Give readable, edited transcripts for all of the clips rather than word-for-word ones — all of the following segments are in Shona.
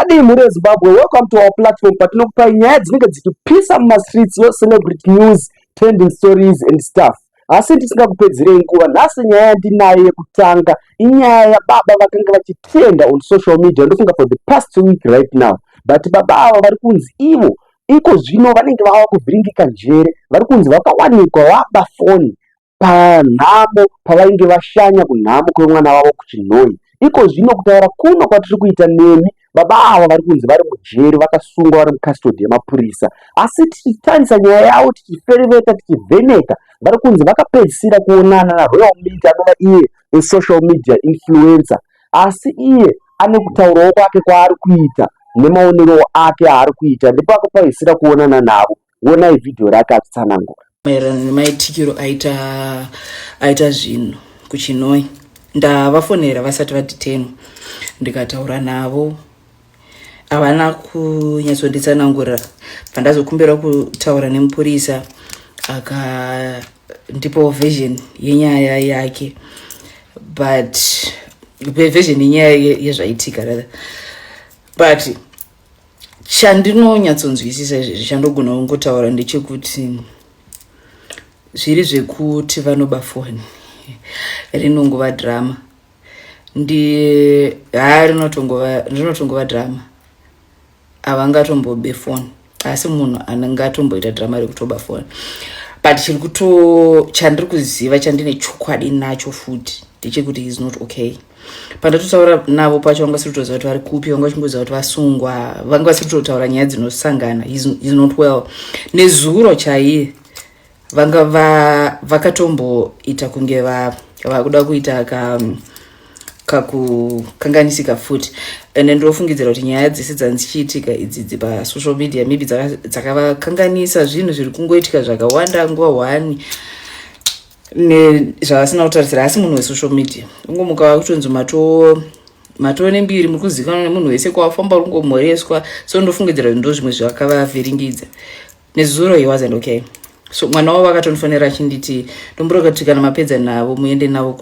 Mwadi Mure Zimbabwe, welcome to our platform. Patinokupa nyaya dzinenge dzichipisa mumastreets, no celebrity news, trending stories and stuff. Asi tisingakupedzerei nguva, nhasi nyaya yandinayo yekutanga inyaya yababa vakanga vachitrenda on social media ndofunga for the past week right now. But baba ava vari kunzi ivo iko zvino vanenge vava kuvhiringika njere, vari kunzi vakawanikwa vaba foni panhamo pavainge vashanya kunhamo kwemwana wavo kuChinhoi. Iko zvino kutaura kuno kwatiri kuita nemi, baba ava vari kunzi vari mujeri, vakasungwa vari mukastodi yemapurisa. Asi tichitarisa nyaya yavo tichifereveta tichivheneka, vari kunzi vakapedzisira kuonana naRoyal Media anova iye social media influencer. Asi iye ane kutaurawo kwake kwaari kuita nemaonero ake aari kuita, ndipo akapedzisira kuonana navo. Onai vhidhiyo rake achitsanangura maererano nemaitikiro aita zvinhu kuChinhoi. Ndavafonera vasati vaditenwa, ndikataura navo, havana kunyatsonditsanangurira. Pandazokumbira kutaura nemupurisa akandipawo version yenyaya yake, but version yenyaya yezvaitika rather. But chandinonyatsonzwisisa izvezvi chandogona kungotaura ndechekuti zviri zvekuti vanoba foni rinongova drama, rinotongova drama. Havangatombobe foni, asi munhu anangatomboita drama rekutoba foni. But chandiri kuziva chandine chokwadi nacho futi ndechekuti is not okay. Pandatotaura navo pacho vanga vasiri kutoziva kuti vari kupi, vanga vachingoziva kuti vasungwa, vanga vasiri kutotaura nyaya dzinosangana. Is not well. Nezuro chaiye vanga vakatomboita kunge vakuda kuita kakukanganisika futi. And ndofungidzira kuti nyaya dzese dzandichiitika idzi pasocial media maybe dzakavakanganisa zvinhu zviri kungoitika zvakawanda nguva hwani nezvavasina kutarisira. Asi munhu wesocial media ungomuka kutonzi matone mbiri muri kuzivikanwa nemunhu wese kwafamba rungomhoreswa. So ndofungidzira kuti ndo zvimwe zvakavavhiringidza. Nezuro he wasn't okay. So mwana wavo vakatonifonera achinditi ndomburoka kana mapedza navo muende navo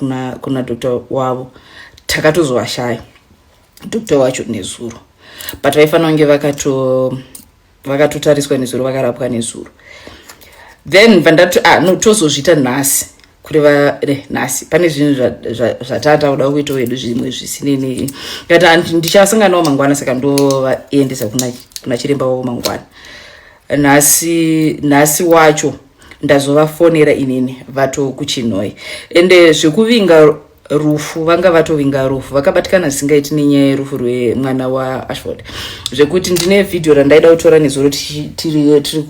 kuna dokta wavo. Takatozovashaya dokta wacho nezuro, but vaifanira kunge vakatotariswa nezuro, vakarapwa nezuro. Then vandati tozozviita nhasi, kureva nhasi pane zvinhu zvatata kuda kuita wedu zvimwe zvisinei. Ngati ndichasanganawo mangwana, saka ndovaendesa kuna chiremba wavo mangwana. Nhasi wacho ndazovafonera inini vato kuChinhoi. Ende zvekuvinga rufu, vanga vatovinga rufu, vakabatikana zvisingaiti nenyaya yerufu rwemwana waAshford. Zvekuti ndine vhidhiyo randaida kutora nezuro tiri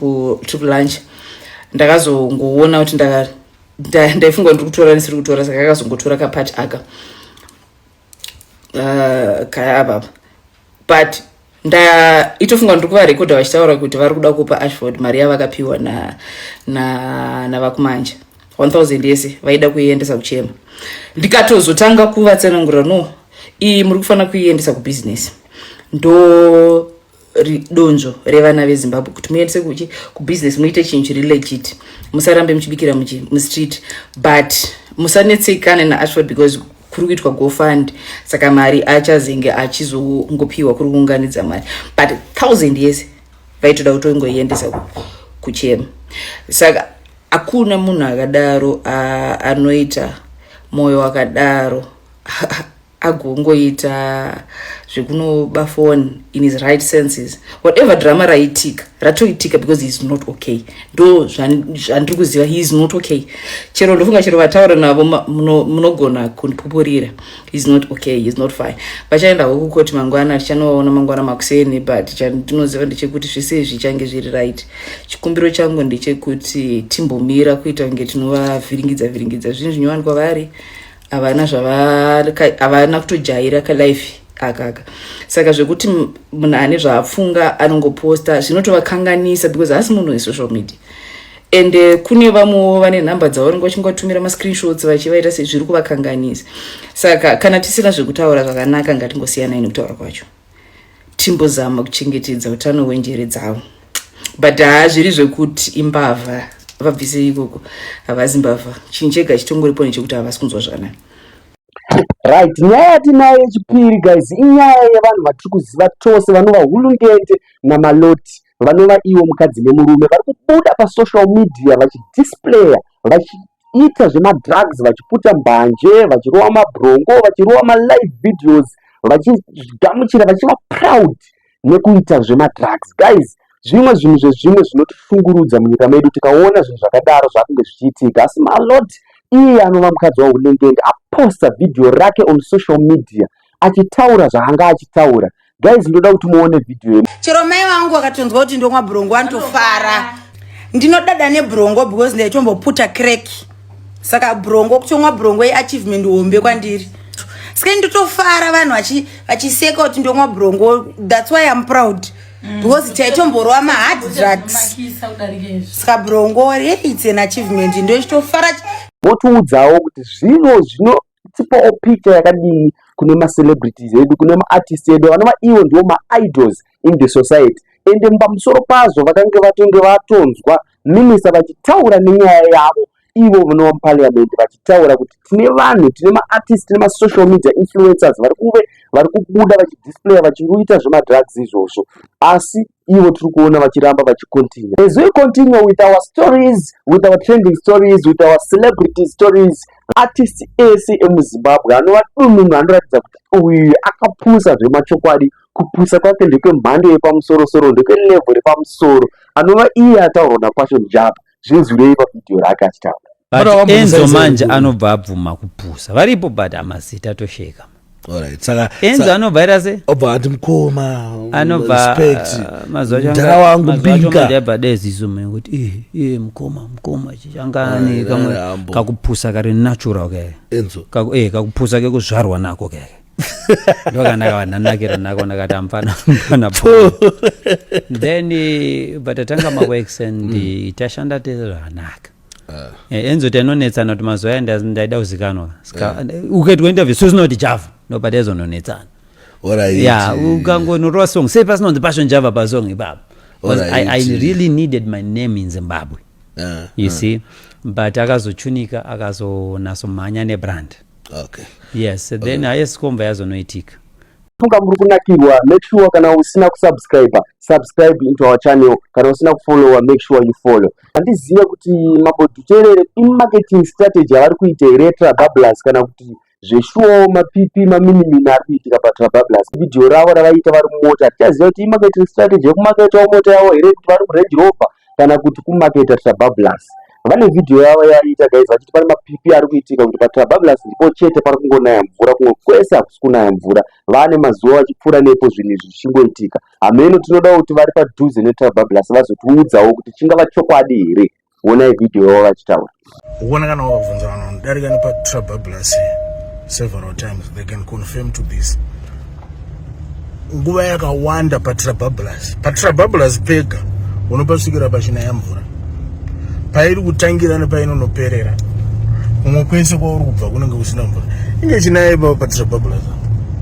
kulunch, ndakazongoona kuti ndaifunga ndiri kutora nesiri kutora, saka akazongotora kapati aka kaya apapa. But itofunga ndiri kuvarekodha vachitaura kuti vari kuda kupa Ashford mari yavakapiwa navakumanja 1000 yese vaida kuiendesa kuchema. Ndikatozotanga kuvatsanangura, no, iyi muri kufanira kuiendesa kubusiness. Ndo donzvo revana veZimbabwe kuti muendese kubusiness, muite chinhu chiri legit, musarambe muchibikira mustreet. But musanetsekane naAshford because kuri kuitwa GoFund, saka mari achazenge achizongopiwa kuri kuunganidza mari. But 1000 yese vaitoda kutongoiendesa kuchema. Saka hakuna munhu akadaro anoita moyo wakadaro agongoita zvekunoba foni in his right senses. Whatever drama ratoitika because he is not okay. Ndo zvandiri kuziva, he is not okay. Chero ndofunga chero vataura navo munogona kundipupurira. He is not okay, he is not fine. Vachaendawo kukoti mangwana, tichanovaona mangwana makuseni, but chandinoziva ndechekuti zvese zvichange zviri right. Chikumbiro changu ndechekuti timbomira kuita kunge tinovavhiringidza zvinhu zvinyowani kwavari. Havana kutojaira kalife akaka. Saka zvekuti munhu ane zvaapfunga anongoposta zvinotovakanganisa because hasi munhu wesocial media. And kune vamwe vane nhamba dzavo ringo vachingotumira mascreenshots vachivaita sezviri kuvakanganisa. Saka kana tisina zvekutaura zvakanaka, ngatingosiyana nekutaura kwacho, timbozama kuchengetedza utano hwenjere dzavo. But zviri zvekuti imbavha vabvise ikoko, havazi mbavha. Chinhu chega chitongoripo nechekuti havasi kunzwa zvakanaka. Right, nyaya yatinayo yechipiri guys inyaya yevanhu vatiri kuziva tose vanova hurumende namaloti vanova ivo mukadzi nemurume vari kubuda pasocial media vachidisplaya vachiita zvemadrugs vachiputa mbanje vachirova mabhrongo vachirova malive videos vachigamuchira vachiva proud nekuita zvemadrugs guys zvimwe zvinhu zvezvimwe zvinotishungurudza munyika medu tikaona zvinhu zvakadaro zvakunge zvichiitika asi maloti iye anova mukadzi wahurumende aposta video rake on social media achitaura zvaanga achitaura guys ndoda kuti muone video chero mai vangu vakatonzwa kuti ndomwa brongo anotofara ndinodada nebrongo because ndaitomboputa crack saka brongo kutomwa brongo achievement hombe kwandiri saka ndotofara vanhu vachiseka kuti ndomwa brongo that's why I'm proud because taitomborwa mahard drugs saka brongo it's an achievement ndochitofara votiudzawo kuti zvino zvinotipawo picture yakadini kune macelebrities edu kune maartists edu vanova ivo ndivo maidols in the society ende pamusoro pazvo vakange vatonzwa minista vachitaura nenyaya yavo ivo vanova muparliament vachitaura kuti tine vanhu tine maartists tine masocial media influencers vari kubuda vachidisplaya vachiita zvemadrugs izvozvo asi ivo tiri kuona vachiramba vachicontinue. As we continue with our stories, with our trending stories, with our celebrity stories, artists ese emuzimbabwe anova dunhu anoratidza kuti uyu akapusa zvemachokwadi kupusa kwake ndekwemhando yepamusorosoro ndekwelevel repamusoro anova iye ataurwa naPassion Japa zvinzwirei pavidhiyo rake achitaura. Enzo manje anobva abvuma kupusa varipo but amazita atosheka. Alright, saka Enzo anobva se obva ati mkoma anobva respect mazocha wangu bika ndaba dezizume kuti mkoma chichangani kamwe kakupusa kare natural ke Enzo kakupusa ke kuzvarwa nako ke ndokanaka nanakira nako nakatamfana then batatanga maworks and itashanda tezvanaka. Enzo tenonetsana kuti mazoya ndaida kuzikanwa uketwa interview so not Java no but ezononetsana. Alright, yeah ukangonorowa song say personal the Passion Java basong ibaba I really needed my name in Zimbabwe you see but akazochunika akazonaso manya nebrand. Okay, yes then ayesikomba yazonoitika. Funga muri kunakirwa, make sure kana usina subscribe into our channel, kana usina kufollow make sure you follow. Andiziva kuti mabhodhuterere marketing strategy avari kuita Trabablas kana kuti zveshuwo mapipi maminimini ari kuitika paTrabablas. Video ravo ravaita vari mumota tichaziva kuti marketing strategy yekumaketawo mota yavo here kuti vari kuRange Rover kana kuti kumaketa Trabablas. Vane video yavo yaita guys vachiti pane mapipi ari kuitika kuti paTrabablas ndipo chete pari kungonaya mvura kumwe kwese hakusi kunaya mvura vane mazuva vachipfuura nepo zvinhu izvi zvichingoitika. Hameno tinoda kuti vari padhuze neTrabablas vazotiudzawo kuti chingava chokwadi here. Onai video yavo vachitaura. Uona kana wakabvunza vanhu darika nepaTrabablas several times they can confirm to this. Nguva yakawanda paTrabablas pega unopasvikira pachinaya mvura pairi kutangira nepainonoperera kumwe kwese kwauri kubva kunenge kusina mvura inge chinaya ipapo paTrabablas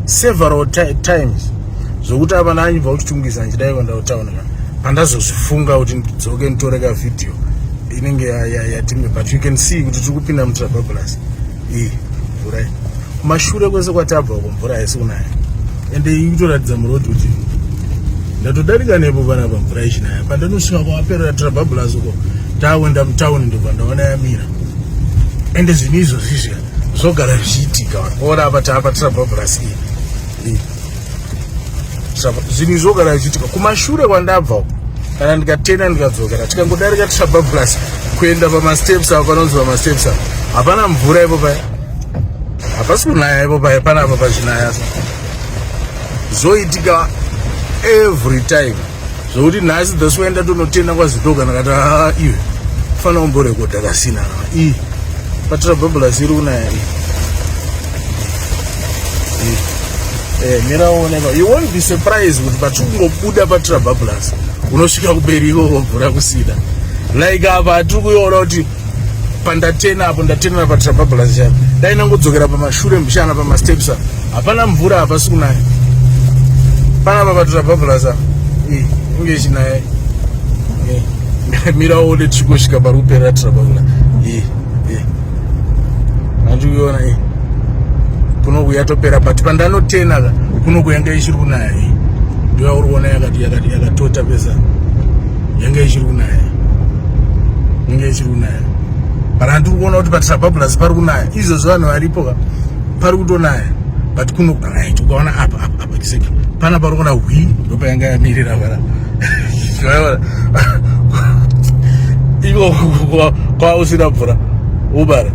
several times zvokuti apa ndanyibva kuchitungisa nchidai kwenda kutauna pandazozvifunga kuti ndidzoke nditoreka video inenge yatimbe but you can see kuti tiri kupinda muTrabablas mvura kumashure kwese kwatabva kumvura haisi kunaya ende ikutoratidza murodhi kuti ndatodarika nepo panapa mvura ichinaya pandanosvika kwaperera Trabablas uko tawenda mutaundi ndobva ndaona yamira ende zvinhu izvozvi zvogara zvichiitika ora apa taapa Trabablas zvinhu zvogara zvichiitika kumashure kwandabva uko kana ndikatenda ndikadzokera tikangodarika Trabablas kuenda pamasteps avo panonzi pamasteps avo hapana mvura ipo paya hapasi kunaya ipo paya panapa pachinaya zoitika every time zvokuti nhasi dzoenda tonotenda kwazitoka nakati iwe fana umborekodha kasina paTrabablas iri kunaya miraoneka you won't be surprised kuti patikungobuda paTrabablas unosvika kuberiko mvura kusina like apa hatiri kuiona kuti pandatena apo ndatena paTrabablas chapo dai nangodzokera pamashure mbushana pamasteps hapana mvura hapasi kunaya panapa paTrabablas inge chinaya miraone tichingosvika pari kuperera Trabablas handikuiona kuno kuyatopera but pandanotena kuno kuyanga ichiri kunaya ndio urikuona yakatota pesa yanga ichiri kunaya para ndiri kuona kuti paTrababulasi pari kunaya izvozvo vanhu varipo pari kutonaya but kuno right ukaona apa kiseki pana pari kuona hwi ndopa yanga yamirira para iko kwa usina mvura ubara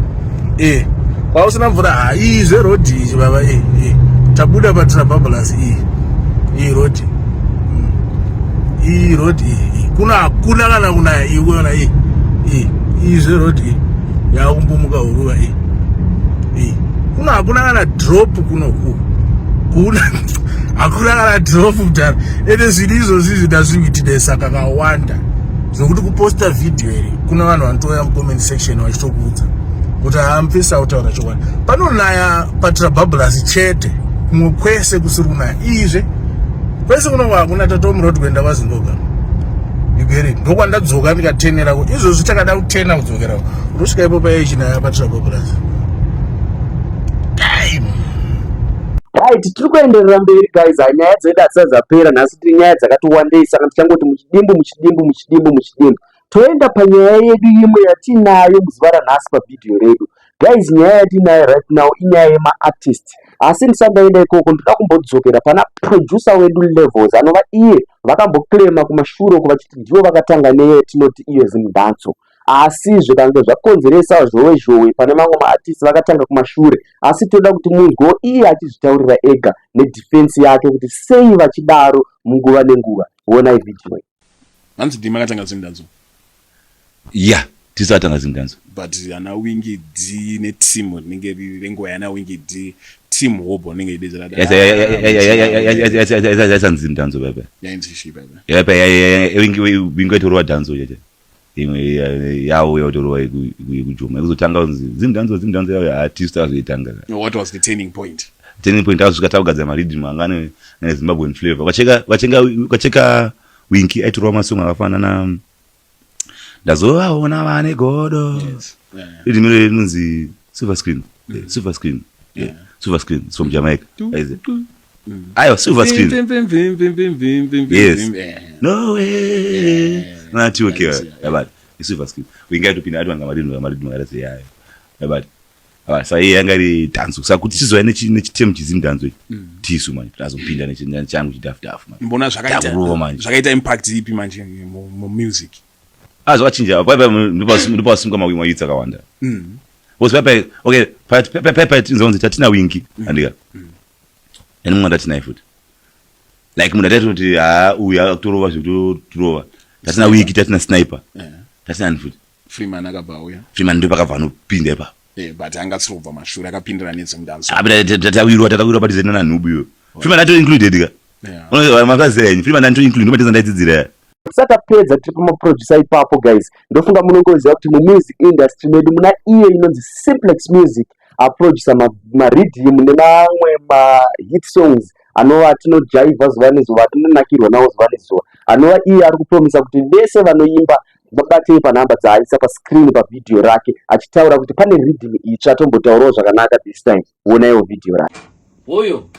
kwa usina mvura izve rodhi ichi baba tabuda paTrababulasi rodhi rodhi kuna hakuna kana kunaya iwona izve rodhi yakumbumuka huruva kuna hakuna kana drop kunoku kuna hakuna kana drop mutara ende zvinhu izvozvi zvindazviitidesa kakawanda zvokuti kuposta vhidhiyo iri kuna vanhu vanotouya mucomment section vachitokuudza kuti hampisa kutaura chokwadi panonaya paTrababulasi chete kumwe kwese kusiri kunaya izve kwese kunonga hakuna tatomuroti kuenda kwaZimbabwe igere ndokwandadzoka ndikatenerako izvozvi takada kutena kudzokerako rosvika ipo paichinaya paTrababulasi right tiri kuenderera mberi guys nyaya dzedu hadzisadzapera nhasi tiri nyaya dzakati wandei saka tichangoti muchidimbu toenda panyaya yedu imwe yatinayo muzuva ranhasi pavhidhiyo redu guys nyaya yatinayo right now inyaya yemaartist asi ndisangaenda ikoko ndoda kumbodzokera pana producer wedu Levels anova iye vakamboclaima kumashure uko vachiti ndivo vakatanga neyetinoti iyo zimdanso asi zvikange zvakonzeresa zhowe pane mamwe maartist vakatanga kumashure asi toda kuti munhu iye achizvitaurira ega nedefense yake kuti sei vachidaro munguva nenguva onai vhidhiyo hanzi Dima akatanga zimdanso tisatanga zimdanso but ana Wingy D neteam rinenge renguva yana Wingy D team hobo rinenge idedzera yasanzi zimdanso baba yainzishi baba Wingy itorwa danso chacha imwe yawo yatorwa yekujoma kuzotanga zimdanso yawo artist azoitanga. What was the turning point azosvika takugadzira maridhim angane Zimbabwean flavor kwacheka Wingy aitorwa masong akafanana ndazovaona vane godo ridhim iro rinonzi Silver Screen it's from Jamaica ayo Silver Screen yes no way nati okay but Silver Screen Wingy atopinda atwanga maridhim akati yayo but saka iye yanga iri dhanso saka kuti tizoya nechitemu chizimdanso tisu manje azopinda nechangu chidafudafu mbona zvakaita impact ipi manje music zvakachinja ndopasimuka mawitsi akawanda because okay pepa tinzonzi tatina Wingy andika and mumwe ndatinaye futi like munhu ataiti kuti uyu akutorova zvekutorova tatina Wingy tatina Sniper tatina futi Freeman akabauya Freeman ndopakabva anopinda ipapo but angatsirobva mashure akapindira nezimdanso tatawirwa patizena nanhubu iyo Freeman ato included makazenyi Freeman anto include ndomateza ndaidzidzira tisati tapedza tiri pamaproducer ipapo guys ndofunga munongoziva kuti mumusic industry medu muna iye inonzi Simplex Music aproducer maridhim nemamwe mahit songs anova tinojaivha zuva nezuva atinonakirwa nawo zuva nezuva anova iye ari kupromisa kuti vese vanoimba vabatei panhamba dzaaisa pascreen pavhidhiyo rake achitaura kuti pane ridhim itsva tombotaurawo zvakanaka this time onaiwo vhidhiyo rake hoyo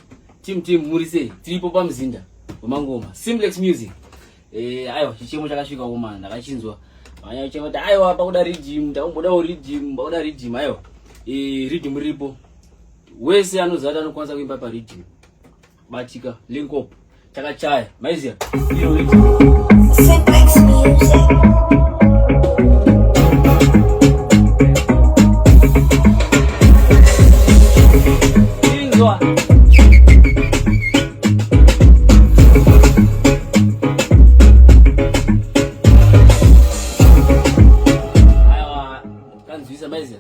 team muri sei tiripo pamuzinda wemangoma Simplex Music aiwa chichemo chakasvika uma ndakachinzwa vanya chema kuti aiwa pakuda ridhim ndakumbodawo ridhim aiwa ridhim riripo wese anoziva kuti anokwanisa kuimba paridhim batika link up chakachaya maiziya iyo ridhim Simplex Music.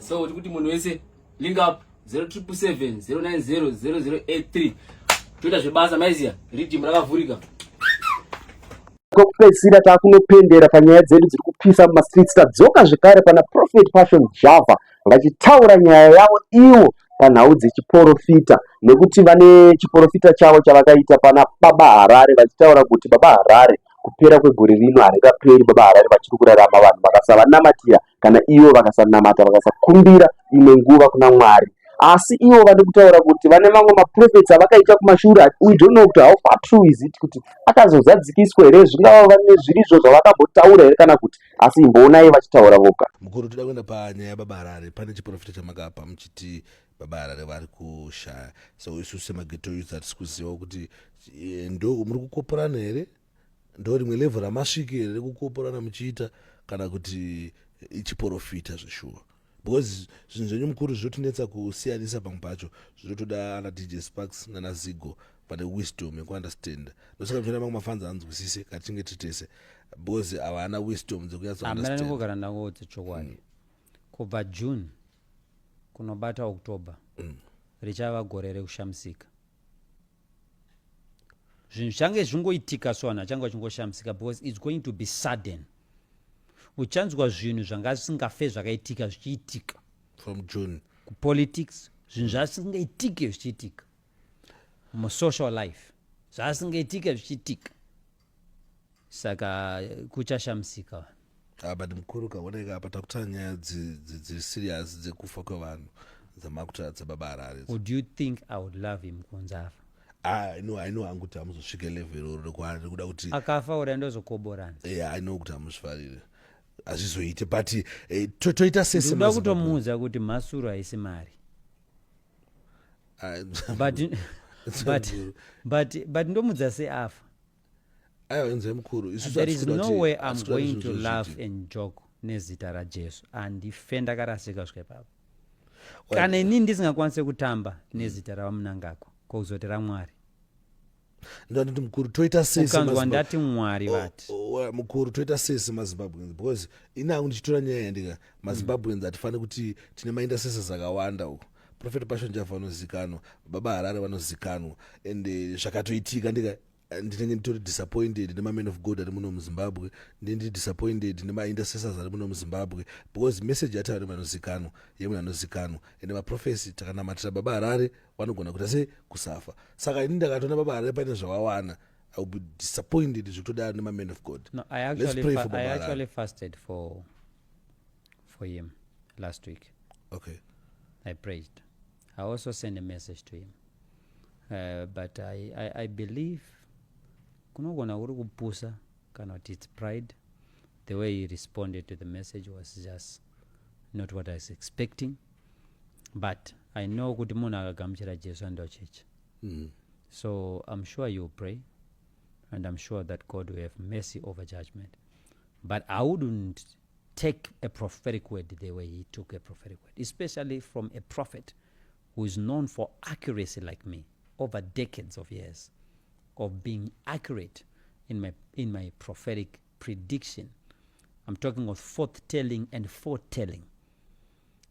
So kuti munhu wese link up 0777090083 toita zvebasa maiziya ridhim rakavhurika kokupedzisira takunopendera panyaya dzedu dziri kupisa mumastreets tadzoka zvekare pana Prophet Passion Java vachitaura nyaya yavo ivo panhau dzechiprofita nekuti vane chiprofita chavo chavakaita pana Baba Harare vachitaura kuti Baba Harare kupera kwegore rino haringaperi Baba Harare vachiri kurarama vanhu vakasavanamatira kana ivo vakasanamata vakasakumbira imwe nguva kuna Mwari asi ivo vari kutaura kuti vane mamwe maprofits avakaita kumashure. We don't know kuti how far true is it, kuti akazozadzikiswa here, zvingava vane zvirizvo zvavakambotaura here kana kuti, asi imboonai vachitaura voga. Mukuru, toda kuenda panyaya Baba Harare. Pane chiprofita chamakapa muchiti Baba Harare vari kushaya, so isu semageto youth hatisi kuziva kuti ndo muri kukoporana here, ndo rimwe level ramasviki here rekukoporana muchiita, kana kuti ichiprofita zveshuwa. Because zvinhu zvenyu mukuru zvotinetsa kusiyanisa pamwe pacho, zvotoda ana DJ Sparks nana Zigo pane wisdom yekuunderstand. Ndosaka mchona mamwe mafanzi anzwisise katinge titese, because havana wisdom dzekunyatsa understand. Amene kugara nako chokwadi. Kubva June kunobata October richava gore rekushamisika. Zvinhu zvange zvingoitika swana changa chingoshamsika, because it's going to be sudden. Uchanzwa zvinhu zvanga zvisingafe zvakaitika zvichiitika from June. Politics, zvinhu zvasingaitike zvichiitika. Social life, zvasingaitike zvichiitika. Saka kuchashamsika. But mukuru kaoneka apa takutana nyaya dziri serious dzekufa kwevanhu dzamakuta dzababa Harare. Would you think I would love him kunzafa? I know hangu kuti hamuzosvike level rekuda kuti akafa uri ndozokoborana. Yeah, I know kuti hamuzvifarire hazvizoite, but toita sese ndoda kutomuudza kuti masuru haisi mari. But ndomuudza seafa. There is no way I'm going to laugh and joke nezita raJesu andife ndakarasika kusvika ipapo. Kana inini ndisingakwanise kutamba nezita ravamunangako kuzoti raMwari. Ndati mukuru toita sese ukanzwa ndati Mwari vati mukuru toita sese maZimbabweans, because ina ndichitora nyaya yandika maZimbabweans atifane kuti tine maindases akawanda uko. Prophet Passion Java vanozikanwa, Baba Harare vanozikanwa, and zvakatoitika ndika ndinenge nditori disappointed nemamen of God ari muno muZimbabwe, ndindi disappointed nemaintercessors ari muno muZimbabwe, because message yati ari vanozikanwa yemwe anozikanwa, ende maprofesi takanamatira Baba Harare vanogona kuita se kusafa. Saka ini ndakatona Baba Harare pane zvawawana, I will be disappointed zvitoda nemamen of God. No, I actually fasted for him last week. Okay. I prayed. I also sent a message to him. But I believe kunogona uri kupusa kana kuti it's pride. The way he responded to the message was just not what I was expecting. But I know kuti munhu akagamuchira Jesu andochecha. So I'm sure you'll pray, and I'm sure that God will have mercy over judgment. But I wouldn't take a prophetic word the way he took a prophetic word, especially from a prophet who is known for accuracy like me over decades of years of being accurate in my prophetic prediction. I'm talking of forth-telling and foretelling.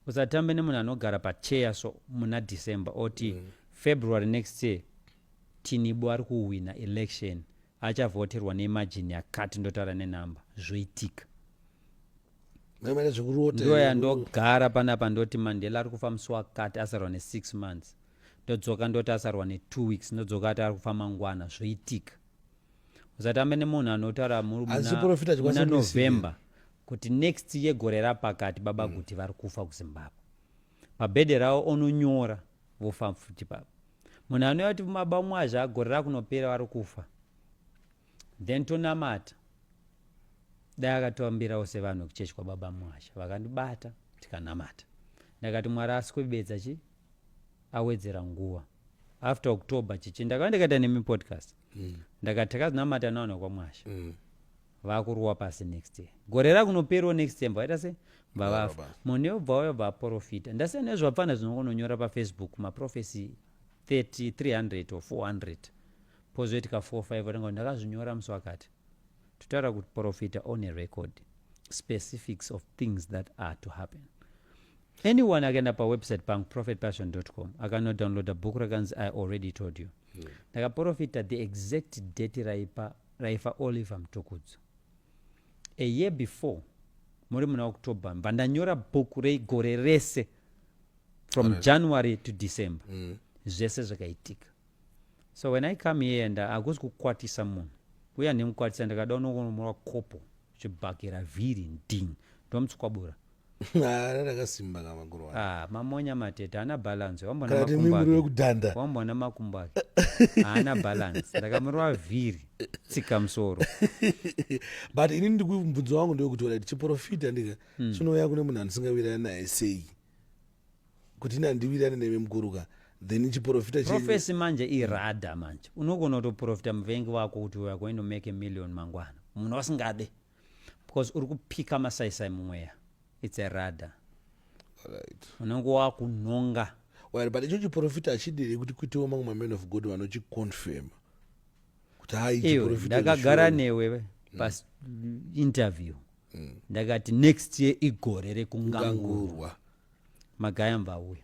Usatambe ne munhu anogara pachair so muna December oti February next year Tinubu ari kuwina election achavoterwa nemargin yakati ndotara nenamba zvoitika. Ndo yandogara panapa ndoti Mandela ari kufa musi wakati asarwa ne6 months. Ndodzoka ndoti asarwa ne2 weeks. Ndodzoka ati ari kufa mangwana zvoitika. Usatambe ne munhu anotaura muna November kuti next year gore rapakati baba kuti vari kufa kuZimbabwe. Mabhedhe ravo ononyora vofa futi baba. Munhu anoya kuti baba mwazha gore rakunopera vari kufa. Then tonamata. Dai akatoambirawo sevanhu kuchechi kwa baba mwasha vakandibata tikanamata. Ndakati Mwari asi kubedza chi awedzera nguva. After October chichi ndakandikata nemi podcast. Ndakati takazinamata naona kwa mwasha. Vakuruwa pasi next year. Gore rakunopera next year mbaita se mbavafa. Munhu obva vaprofita. Ndase nezvapfana zvinononyora pa Facebook maprofesi 30, 300 or 400. Pozoitika 4-5 ndakazvinyora musi wakati. Tutara kuti profita on a record specifics of things that are to happen. Anyone again pa website prophetpassion.com akano download a book records I already told you. Naka profita the exact date raifa Oliver Mtukudzi. A year before muri muna October mbandanyora book gore rese from January to December. Zvese zvakaitika. So when I come here and akusi kukwatisa munhu uya nemukwatisa ndakada unokunomura kopo chibhakira vhiri nding ndomutswabura Rakasimba kama mukuru wangu. Mamonya matete ana balance. Kana kuti mimuri wekudhanda. Wambona makumbo ake. Ana balance. Ndakamurwa vhiri tsika musoro. But ini ndikubvunzo wangu ndekuti wala chiprofita ndika chinouya kune munhu andisingawirirani naye sei. Kuti ina ndiwirirane neme mukuruka. Then chiprofita Profesi manje irada manje. Unogona kutoprofita muvengi wako kuti we are going to make $1 million mangwana. Munhu wasingade. Because uri kupika masaisai mumweya. It's a radar. Alright. Unongo wakunonga. Well, but icho chiprofita achidiri kuti kuitewo mamwe mamen of God vanochiconfirm. Kuti hai chiprofita. Ndakagara newe pas interview. Ndakati next year igore rekungangurwa. Magaya mbauya.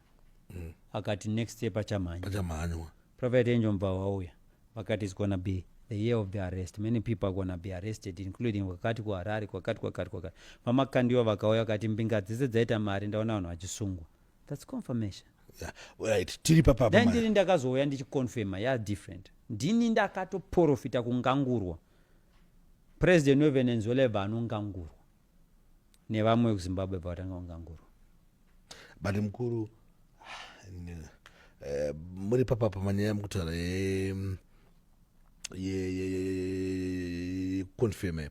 Akati next year pachamanywa. Prophet Angel mbauya. Wakati it's gonna be the year of the arrest. Many people are going to be arrested, including wakati kwa Harare, wakati. Mama kandiwa wakauya wakati mpinga dzese dzaita mari ndaona vanhu vachisungwa. That's confirmation. Yeah, right. Tiri papa. Then ndiri ndakazouya ndichiconfirma ya different. Ndini ndakatoprofita kungangurwa. President weVenezuela vanongangurwa. Nevamwe kuZimbabwe vatanga kungangurwa. Bali mkuru muri papa pamanyaya mukutaura ye confirm